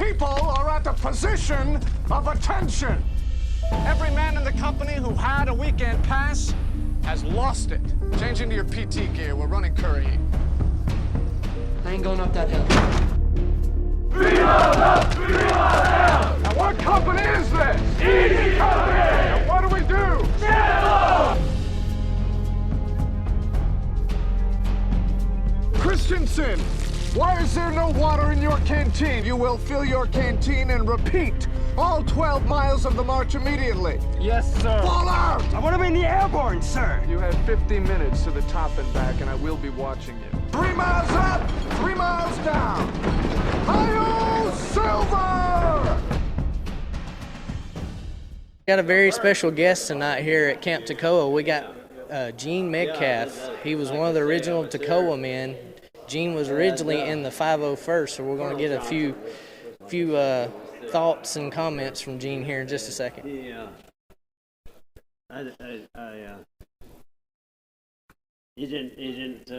people are at the position of attention. Every man in the company who had a weekend pass has lost it. Change into your PT gear. We're running Curry. I ain't going up that hill. 3 miles up, 3 miles down. Now what company is this? Easy Company. And what do we do? Stand up. Christensen, why is there no water in your canteen? You will fill your canteen and repeat all 12 miles of the march immediately. Yes, sir. Fall out! I want to be in the airborne, sir. You have 50 minutes to the top and back, and I will be watching you. 3 miles up, 3 miles down. Hi-yo, Silver! Got a very special guest tonight here at Camp Toccoa. We got Gene Metcalfe. He was one of the original Toccoa men. Gene was originally in the 501st, so we're going to get a few thoughts and comments from Gene here in just a second. He didn't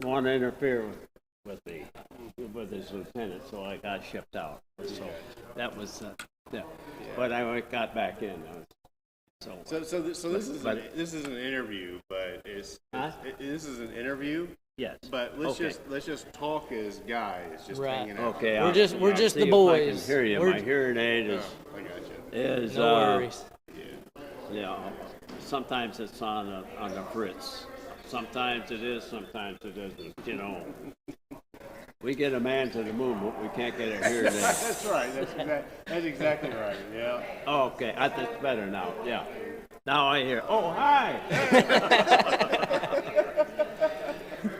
want to interfere with me, with his lieutenant, so I got shipped out. So that was, yeah. But I got back in. So this is an interview, but this is an interview. Yes. But let's just talk as guys, just Right. hanging out. Okay. We're just the see if boys. I can hear you. My hearing aid I got you. is No worries. sometimes it's on the fritz. Sometimes it is, sometimes it isn't. You know, we get a man to the moon, but we can't get a hearing aid. That's right. That's exactly right. Yeah. Oh, okay, I think it's better now. Yeah. Now I hear. Oh, hi.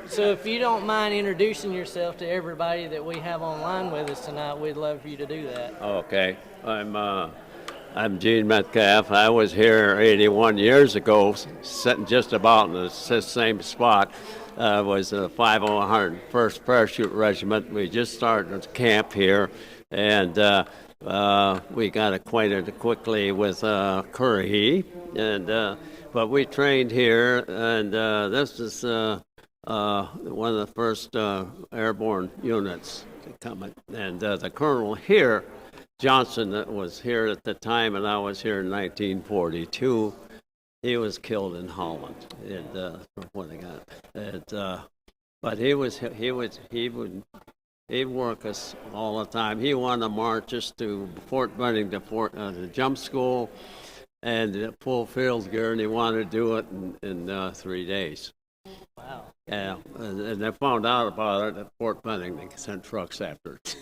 So if you don't mind introducing yourself to everybody that we have online with us tonight, we'd love for you to do that. Okay, I'm Gene Metcalfe. I was here 81 years ago, sitting just about in the same spot. Was the 501st Parachute Regiment. We just started camp here, and we got acquainted quickly with Curry, and but we trained here, and this is one of the first airborne units to come, and the colonel here, Johnson, that was here at the time, and I was here in 1942. He was killed in Holland, and when they got, and but he'd work us all the time. He wanted to march us to Fort Benning, to the jump school, and full field gear, and he wanted to do it in 3 days. Wow. Yeah, and they found out about it at Fort Benning. They sent trucks after it.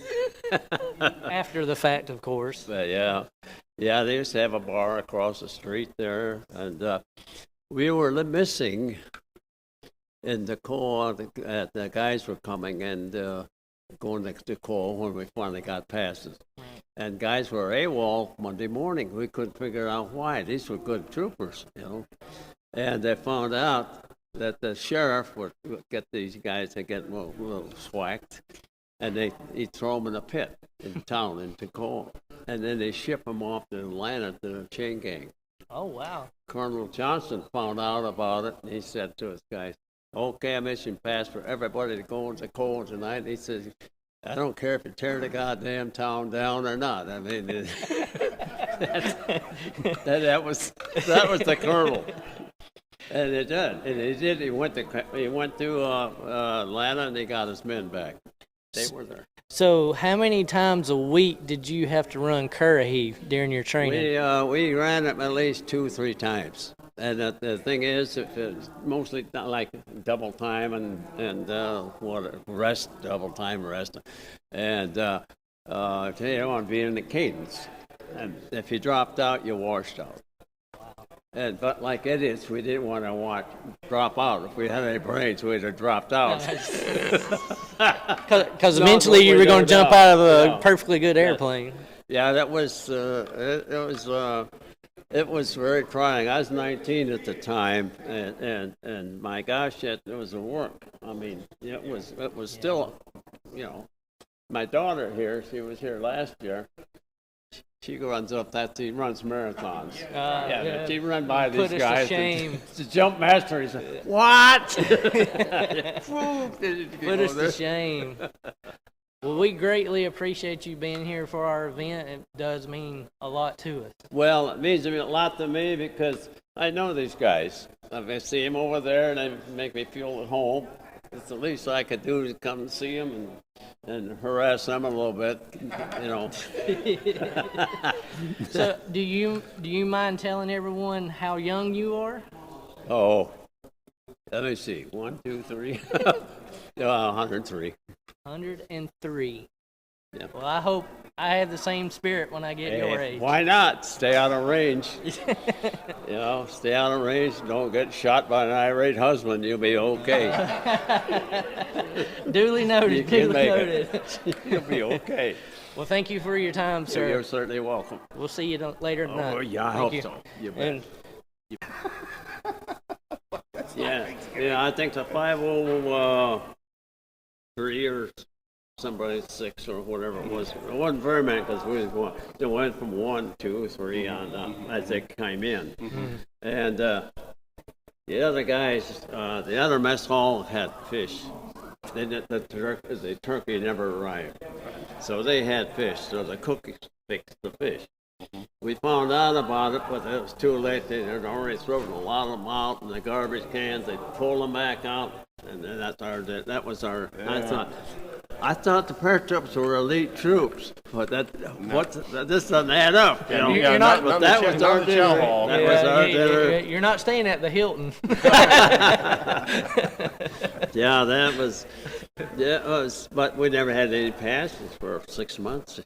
After the fact, of course. But yeah, they used to have a bar across the street there, and we were missing in Toccoa. The guys were coming and going to Toccoa when we finally got past it. Right. And guys were AWOL Monday morning. We couldn't figure out why. These were good troopers, you know. And they found out that the sheriff would get these guys to get a little swacked, and he'd throw them in a pit in town in Toccoa, and then they ship them off to Atlanta to the chain gang. Oh, wow. Colonel Johnson found out about it, and he said to his guys, "Okay, a mission passed for everybody to go into Toccoa tonight." And he says, "I don't care if you tear the goddamn town down or not." I mean, that was the colonel. And it did. And he did. He went to Atlanta, and he got his men back. They were there. So how many times a week did you have to run curry during your training? We ran it at least 2-3 times. And the thing is, if it's mostly not like double time and rest, double time rest, and you don't want to be in the cadence. And if you dropped out, you washed out. But like idiots, we didn't want to drop out. If we had any brains, we'd have dropped out. Because eventually you were going to jump out of a perfectly good airplane. Yeah, that was it was very trying. I was 19 at the time, and my gosh, it was a work. I mean, it was still, you know. My daughter here, she was here last year. She runs marathons. She run by these guys. Put us to shame. The jump master, he said, "What?" Put us to shame. Well, we greatly appreciate you being here for our event. It does mean a lot to us. Well, it means a lot to me because I know these guys. If I see them over there, and they make me feel at home. It's the least I could do is come and see them and harass them a little bit, you know. So, do you mind telling everyone how young you are? Oh, let me see. 1, 2, 3. 103. 103. Yeah. Well, I hope I have the same spirit when I get your age. Why not? Stay out of range. You know, stay out of range. Don't get shot by an irate husband. You'll be okay. Duly noted. You can Duly make noted. it. You'll be okay. Well, thank you for your time, sir. You're certainly welcome. We'll see you later tonight. Oh, yeah, I Thank hope you. so. You bet. And Yeah, I think the 503 or somebody 6 or whatever it was. It wasn't very many because it went from 1, 2, 3 on as they came in. And the other guys, the other mess hall had fish. The turkey never arrived, so they had fish. So the cook fixed the fish. We found out about it, but it was too late. They had already thrown a lot of them out in the garbage cans. They pulled them back out, and then that was our. Yeah. I thought the paratroops were elite troops, but this doesn't add up. You know? You're not. But that was our dinner. That was our dinner. You're not staying at the Hilton. Yeah, that was. Yeah, it was. But we never had any passes for 6 months.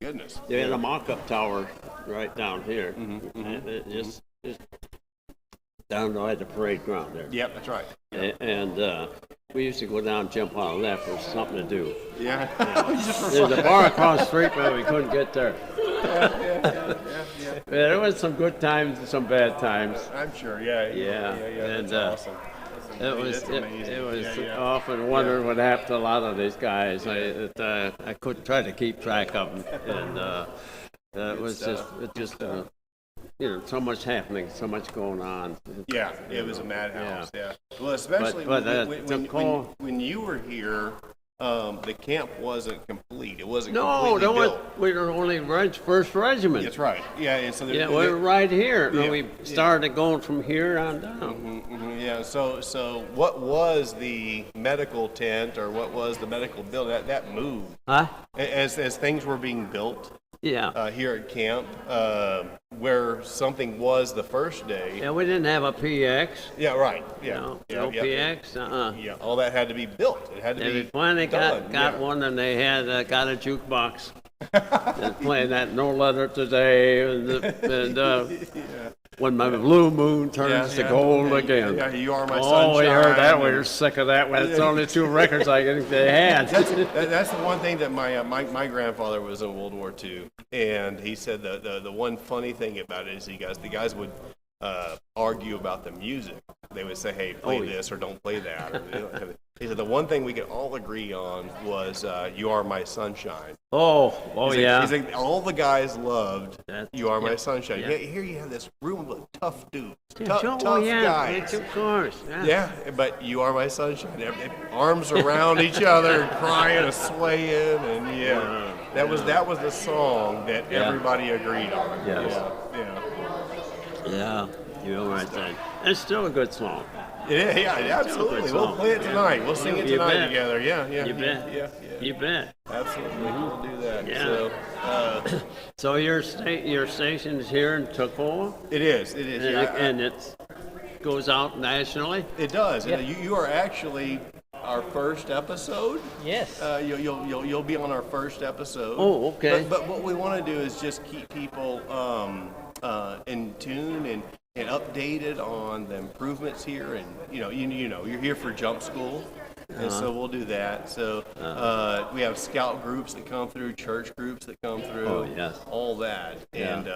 Goodness. They had a mock-up tower right down here. And it just down by the parade ground there. Yep, that's right. And we used to go down and jump on that for something to do. Yeah. There's a bar across the street, but we couldn't get there. Yeah, there was some good times and some bad times. I'm sure, yeah. And that's awesome. it was often wondering what happened to a lot of these guys. I couldn't try to keep track of them, and it was just so much happening, so much going on. Yeah, it was a madhouse. Yeah. Well, especially when you were here, the camp wasn't complete. It wasn't completely built. We were only first regiment. That's right. Yeah, and so we were right here. Yeah, we started going from here on down. Yeah. So what was the medical tent, or what was the medical building that moved? Huh? As things were being built. Yeah. Here at camp, where something was the first day. Yeah, we didn't have a PX. Yeah, right. Yeah. No PX. Yeah, all that had to be built. It had to be. We finally done. got one, and they had got a jukebox. And playing that No Letter Today, and when my blue moon turns to gold again. Yeah, You Are My Oh, Sunshine. we heard that. We were sick of that. It's only 2 records I think they had. That's the one thing that my grandfather was in World War II, and he said the one funny thing about it is the guys would argue about the music. They would say, "Hey, play this or don't play that." He said the one thing we could all agree on was "You Are My Sunshine." Yeah. He's like, all the guys loved "You Are My Sunshine." Yeah. Here you have this room of tough dudes, Tough guys. Of course. Yeah, but "You Are My Sunshine." Arms around each other, crying and swaying, and that was the song that everybody agreed on. Yes. Yeah. You're right then. It's still a good song. Yeah, absolutely. We'll play it tonight. We'll sing it tonight together. Yeah. You bet. Yeah. You bet. Absolutely. We'll do that. Yeah. So, So your station is here in Toccoa? it is. And it goes out nationally? It does. Yeah. You are actually our first episode. Yes. You'll be on our first episode. Oh, okay. But what we want to do is just keep people in tune and updated on the improvements here, and you're here for jump school, and so we'll do that. So we have scout groups that come through, church groups that come through, yes. all that, and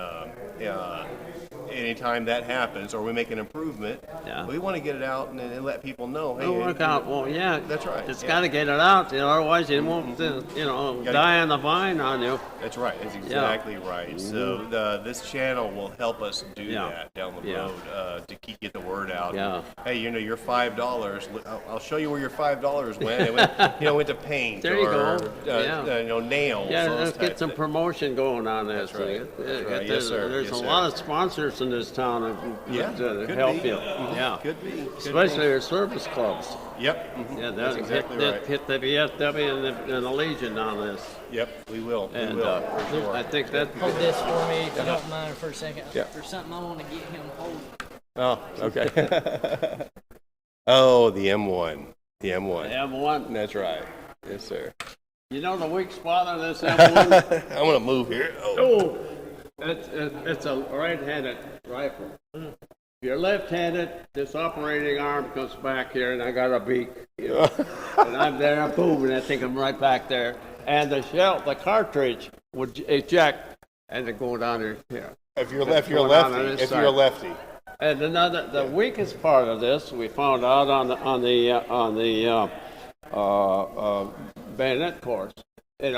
anytime that happens, or we make an improvement, Yeah. we want to get it out and let people know. Hey, It'll work out. Well, yeah. That's right. It's Yeah. got to get it out, otherwise it won't, die on the vine on you. That's right. That's exactly right. So this channel will help us do Yeah. that down the Yeah. road to get the word out. Yeah. Hey, your $5. I'll show you where your $5 went. It went, went to paint There you or go. nails. Yeah, those let's get types some of- promotion going on this. That's right. That's right. Yes, sir. There's Yes, a sir. lot of sponsors in this town Yeah, that could help be. you. Yeah. Could be. Could Especially be. your service clubs. Yep. Mhm. Yeah, that's exactly hit, right. hit the VFW and the Legion on this. Yep, we will. We And will. For sure. I think that Hold this for me, if you don't mind, for a second. Yeah. There's something I want to get him hold. Oh, okay. Oh, the M1. The M1. M1. That's right. Yes, sir. You know the weak spot on this M1? I'm gonna move here. Oh. Oh, it's a right-handed rifle. If you're left-handed, this operating arm comes back here, and I got a beak. And I'm there, I'm boom, and I think I'm right back there. And the cartridge would eject, and it go down here. If you're left, you're Going on lefty. this If side. you're a lefty. And the weakest part of this, we found out on the bayonet course. You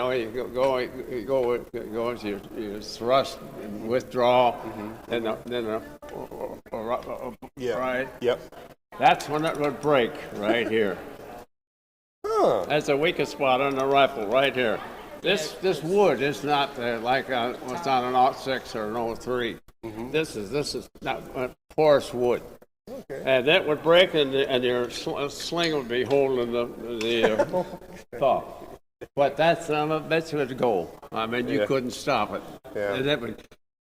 go into your thrust and withdraw, then Yeah. right. Yep. That's when it would break right here. Huh. That's the weakest spot on the rifle, right here. This wood is not like it's not an 06 or an 03. This is not porous wood. Okay. And that would break, and your sling would be holding the top. But that's bitch would go. I mean, you Yeah. couldn't stop it. Yeah. And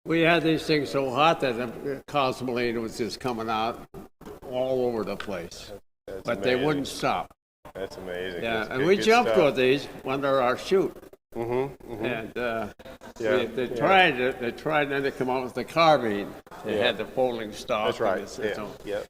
we had these things so hot that the cosmoline was just coming out all over the place. That's But they amazing. wouldn't stop. That's amazing. Yeah, That's and good- we good jumped stuff. with these under our shoot. And they tried, then they come out with the carbine. They had the folding stock. That's right. and Yeah. so Yep.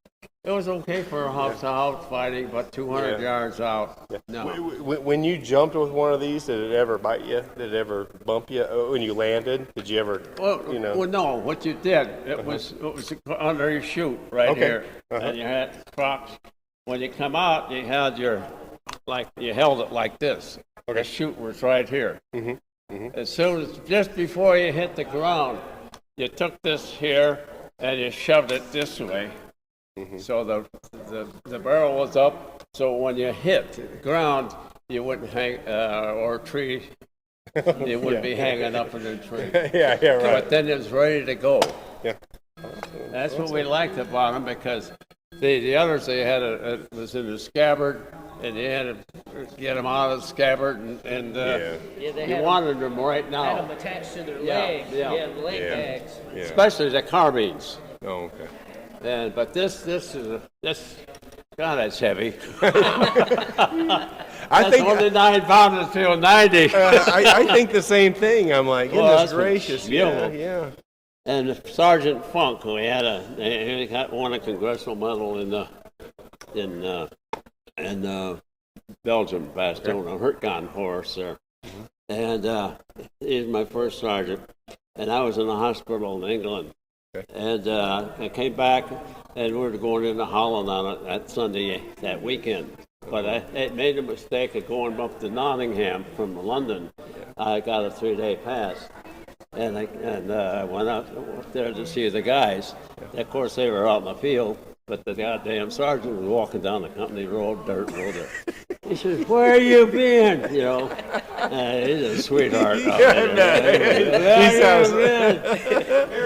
it was okay for house-to-house fighting, but 200 Yeah. yards out, no. When you jumped with one of these, did it ever bite you? Did it ever bump you when you landed? Did you ever? Well, You know. no. What you did, it was under your chute right Okay. here, Uh-huh. and you had Crocs. When you come out, you had you held it like this. Okay. The chute was right here. As soon as just before you hit the ground, you took this here and you shoved it this way. So the barrel was up. So when you hit the ground, you wouldn't hang or tree. You wouldn't be hanging up in the tree. Yeah. Right. But then it was ready to go. Yeah. That's what we liked about them, because the others, they had it was in the scabbard, and you had to get them out of the scabbard, and Yeah. Yeah, they you had wanted them right them now, attached to their Yeah, legs. yeah. The leg Yeah. tags. Yeah. especially the carbines. Oh, okay. But this God, that's heavy. I That's think only 9 pounds until 90. I think the same thing. I'm like, Well, goodness that's gracious. beautiful. Yeah. And Sergeant Funk, he won a congressional medal in Belgium, Bastogne, a Hurtgen horse there. And he's my first sergeant. And I was in the hospital in England. Okay. And I came back, and we were going into Holland on it that Sunday, that weekend. But I made a mistake of going up to Nottingham from London. I got a 3-day pass. And I went out there to see the guys. Of course, they were out in the field, but the goddamn sergeant was walking down the company road, dirt road there. He says, "Where you been?" He's a sweetheart. He sounds.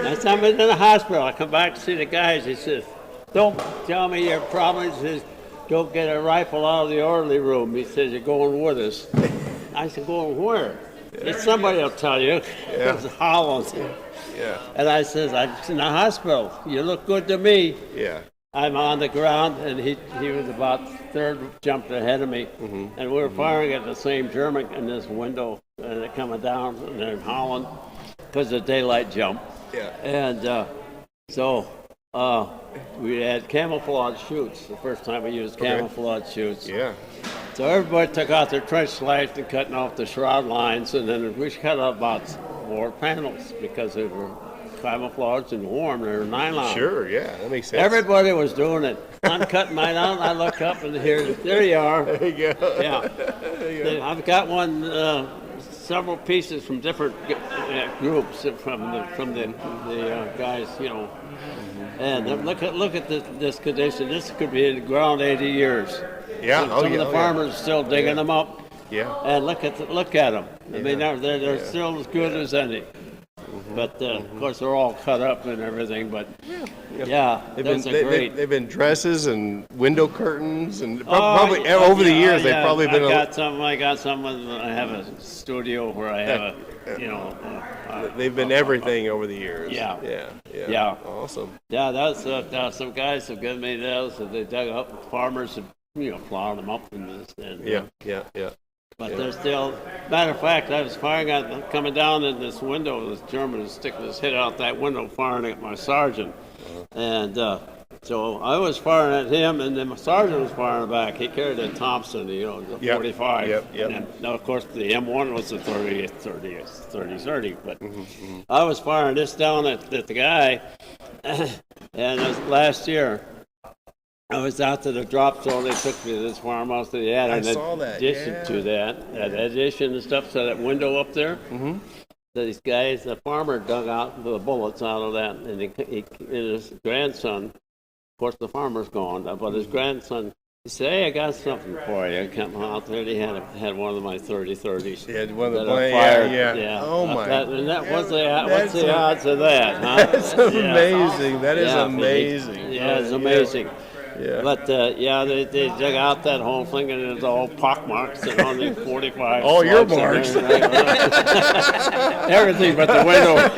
Next time I was in the hospital, I come back to see the guys. He says, "Don't tell me your problem." He says, "Don't get a rifle out of the orderly room." He says, "You're going with us." I said, "Going where?" If somebody will tell you. It was Holland. Yeah. And I says, "I'm in the hospital. You look good to me." Yeah. I'm on the ground, and he was about third, jumped ahead of me, and we were firing at the same German in this window, and they're coming down, and they're in Holland, because of daylight jump. Yeah. And so we had camouflage chutes, the first time we used camouflage chutes. Yeah. So everybody took out their trench lights and cutting off the shroud lines, and then we cut out about 4 panels because they were camouflage and warm. They're nylon. Sure, yeah, that makes sense. Everybody was doing it. I'm cutting mine out, and I look up, and there you are. There you go. Yeah. I've got one, several pieces from different groups from the guys, you know. And look at this condition. This could be in the ground 80 years. Yeah. Some of the farmers are still digging them up. Yeah. And look at them. I mean, they're still as good as any. But of course, they're all cut up and everything. But they've been dresses and window curtains and probably over the years they've probably been. I got some. I have a studio where I have they've been everything over the years. Yeah. Awesome. Yeah, that's some guys have given me those that they dug up. Farmers have plowed them up and Yeah. But they're still. Matter of fact, I was firing at coming down in this window. This German was sticking his head out that window, firing at my sergeant, and so I was firing at him, and then my sergeant was firing back. He carried a Thompson, the 45. Yep. And now, of course, the M1 was the 30. But I was firing this down at the guy, and last year. I was out to the drop zone. They took me to this farmhouse that they had. I saw that. Addition to that addition and stuff, so that window up there. Mm-hmm. These guys, the farmer dug out the bullets out of that, and his grandson. Of course, the farmer's gone, but his grandson. He said, "Hey, I got something for you." I come out there. He had one of my 30-30s. He had one of the fired. Yeah. Oh my! What's the odds of that? Huh? That's amazing. That is amazing. Yeah, it's amazing. Yeah. But they dug out that whole thing, and it's all pockmarks and on the 45. All your marks. Everything but the window.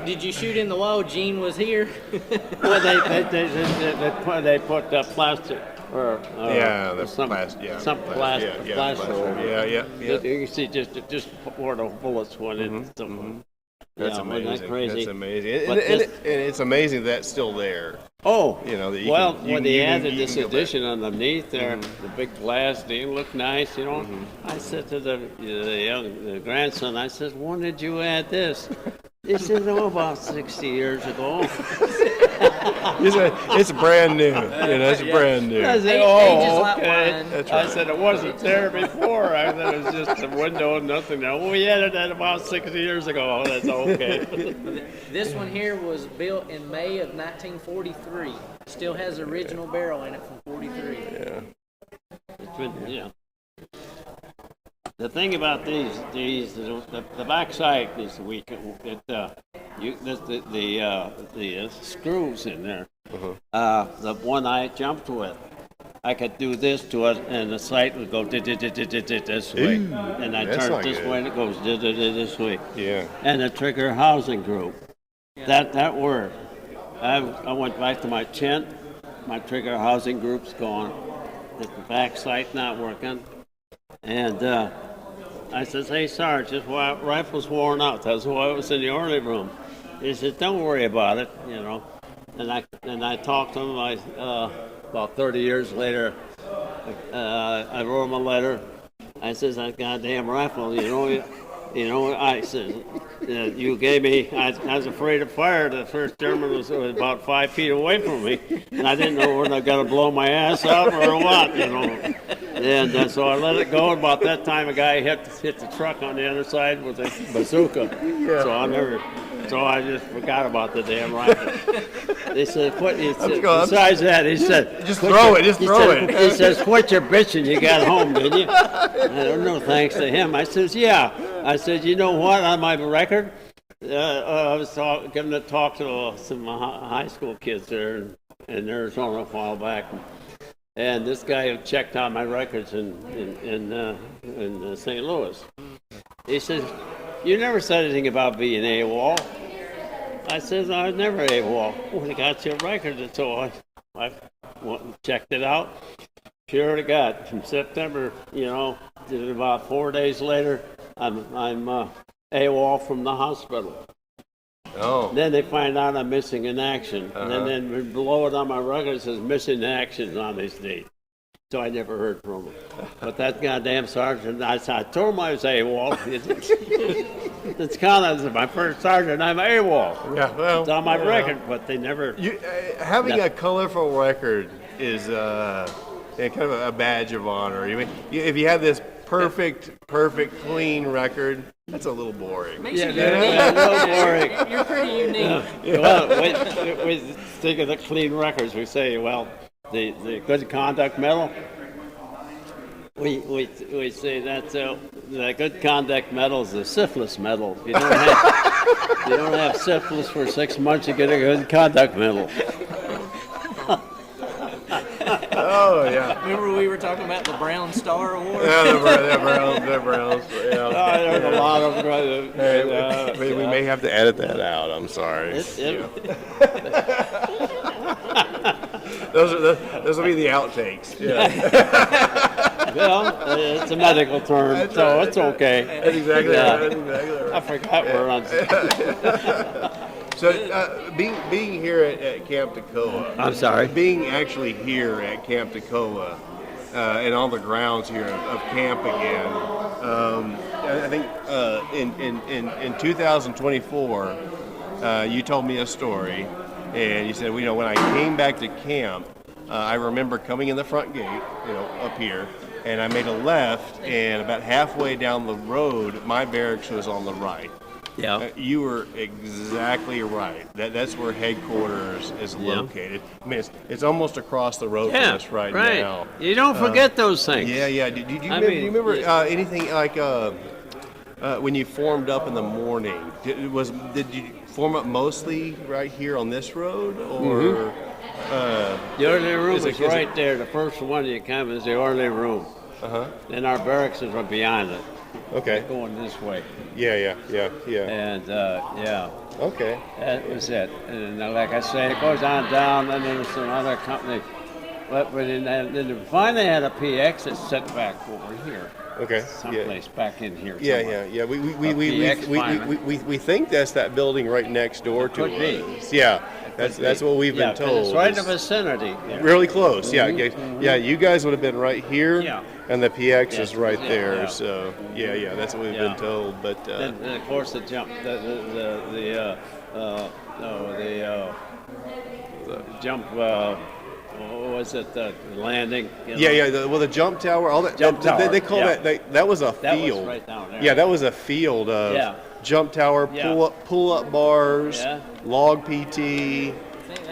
Did you shoot in the wall? Gene was here. Well, they put plastic or some plastic. Yeah. You can see just where the bullets went in. That's amazing. Isn't that crazy? That's amazing. And it's amazing that's still there. Oh, that when they added this addition underneath there, the big glass, they look nice, I said to the grandson, I said, when did you add this? He said, about 60 years ago. It's brand new. It's brand new. I said, okay. That's right. I said, it wasn't there before. I said, it was just a window and nothing. We added that about 60 years ago. That's okay. This one here was built in May of 1943. Still has the original barrel in it from 43. Yeah. It's been, The thing about the backside is weak. The screws in there. The one I jumped with, I could do this to it, and the sight would go this way, and I turn it this way, and it goes this way. Yeah. And the trigger housing group, that worked. I went back to my tent. My trigger housing group's gone. The back sight not working. And I says, hey, Sarge, this rifle's worn out. That's why I was in the orderly room. He said, don't worry about it, And I talked to him. About 30 years later, I wrote him a letter. I says, that goddamn rifle, I says, you gave me, I was afraid of fire. The first German was about 5 feet away from me, and I didn't know whether I got to blow my ass out or what, And so I let it go. About that time, a guy hit the truck on the other side with a bazooka. So I just forgot about the damn rifle. They said, besides that, he said, just throw it. He says, quit your bitching. You got home, did you? I don't know, thanks to him. I says, yeah. I said, you know what, on my record, I was giving a talk to some high school kids there in Arizona a while back. And this guy checked out my records in St. Louis. He says, you never said anything about being AWOL. I says, I was never AWOL. Well, I got your record, and so I went and checked it out. Pure to God. From September, about 4 days later, I'm AWOL from the hospital. Oh. Then they find out I'm missing in action. And then below it on my record, it says missing in action on this date. So I never heard from him. But that goddamn sergeant, I told him I was AWOL. It's kind of my first sergeant. I'm AWOL. Yeah, well, It's on my record, but they never. Having a colorful record is kind of a badge of honor. If you have this perfect, clean record, that's a little boring. Yeah, a little boring. You're pretty unique. Well, we think of the clean records. We say, well, the good conduct medal. We say that the good conduct medal is the syphilis medal. If you don't have syphilis for 6 months, you get a good conduct medal. Oh yeah. Remember we were talking about the Brown Star Award? Yeah, the Browns. Yeah. There's a lot of We may have to edit that out. I'm sorry. Those will be the outtakes. Yeah. Well, it's a medical term, so it's okay. That's exactly right. That's exactly right. I forgot we're on. So, being here at Camp Toccoa. I'm sorry. Being actually here at Camp Toccoa and on the grounds here of camp again. I think in 2024, you told me a story, and you said, when I came back to camp, I remember coming in the front gate, up here, and I made a left, and about halfway down the road, my barracks was on the right. Yeah. You were exactly right. That's where headquarters is located. I mean, it's almost across the road from us right now. You don't forget those things. Yeah. Do you remember anything like when you formed up in the morning? Did you form up mostly right here on this road, or? The orderly room is right there. The first one you come is the orderly room. Then our barracks is right behind it. Okay. Going this way. Yeah. And Okay. that was it. And like I say, it goes on down, and then there's some other company. But then finally had a PX that's set back over here. Okay. Someplace back in here. Yeah. We think that's that building right next door to Could be. us. Yeah. That's what we've been told. It's right in the vicinity. Really close. Yeah. You guys would have been right here. Yeah. And the PX is right there. Yeah. So that's what we've been told. But then of course the jump, the jump. What was it? The landing. The jump tower. All that. Tower. They call that. That was a field. That was right down there. Yeah, that was a field of jump tower, pull up bars, log PT,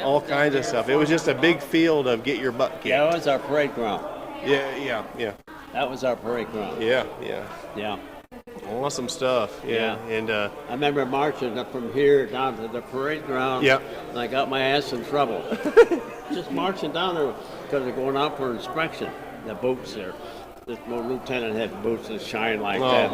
all kinds of stuff. It was just a big field of get your butt kicked. Yeah, that was our parade ground. Yeah. That was our parade ground. Yeah. Awesome stuff. Yeah. And I remember marching up from here down to the parade ground. Yeah. And I got my ass in trouble. Just marching down there because they're going out for inspection. The boots there. This lieutenant had boots that shine like that,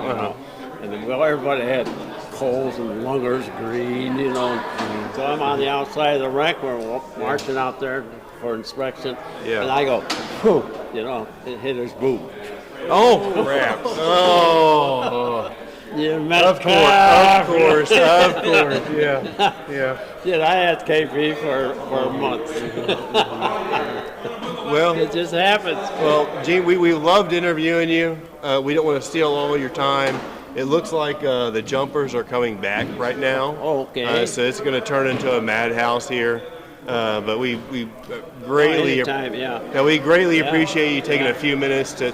And then, everybody had coals and lungers green, So I'm on the outside of the rank. We're marching out there for inspection. Yeah. And I go, whew, it hit his boot. oh crap! Oh. Yeah, Of course. Yeah. Yeah, I had KP for months. Well, It just happens. Well, Gene, we loved interviewing you. We don't want to steal all your time. It looks like the jumpers are coming back right now. Okay. So it's going to turn into a madhouse here. But we greatly we greatly appreciate you taking a few minutes to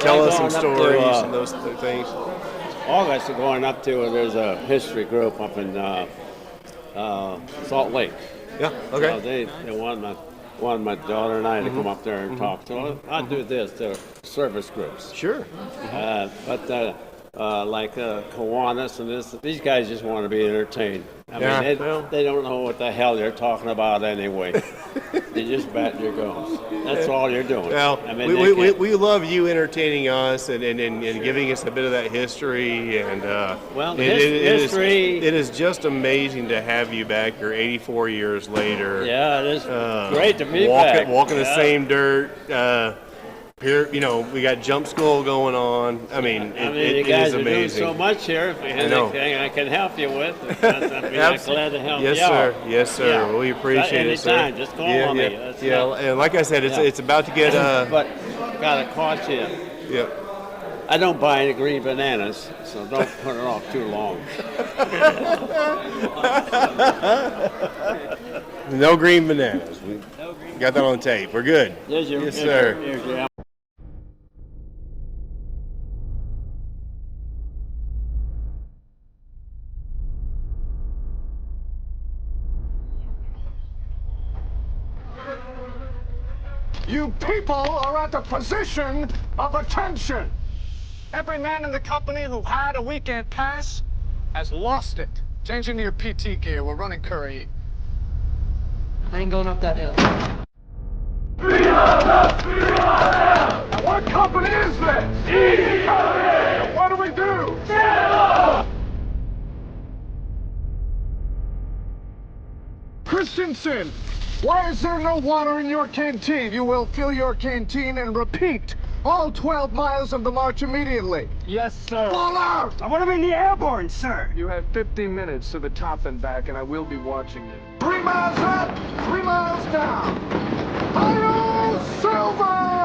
tell us some stories and those things. August, going up to there's a history group up in Salt Lake. Yeah. Okay. They wanted my daughter and I to come up there and talk. So I do this to service groups. Sure. Like Kiwanis and these guys just want to be entertained. I mean, they don't know what the hell you're talking about anyway. You just bat your gums. That's all you're doing. Well, I mean, we love you entertaining us and giving us a bit of that history. And history. It is just amazing to have you back here 84 years later. Yeah, it is great to be back. Walking the same dirt. Here, we got jump school going on. I mean, you guys are doing so much here. If there's anything I can help you with, I'm glad to help you out. Yes, sir. Yeah. Well, we appreciate it, sir. Anytime, just call on me. And like I said, it's about to get. But gotta cost you. Yeah. I don't buy any green bananas, so don't put it off too long. No green bananas. We got that on tape. We're good. Yes, sir. Yes, You people are at the position of attention. Every man in the company who had a weekend pass has lost it. Change into your PT gear. We're running curry. I ain't going up that hill. Now, what company is this? Easy Company! What do we do? Christensen, why is there no water in your canteen? You will fill your canteen and repeat all 12 miles of the march immediately. Yes, sir. Fall out! I want to be in the airborne, sir. You have 50 minutes to the top and back, and I will be watching you. 3 miles up, 3 miles down. Hail Silver!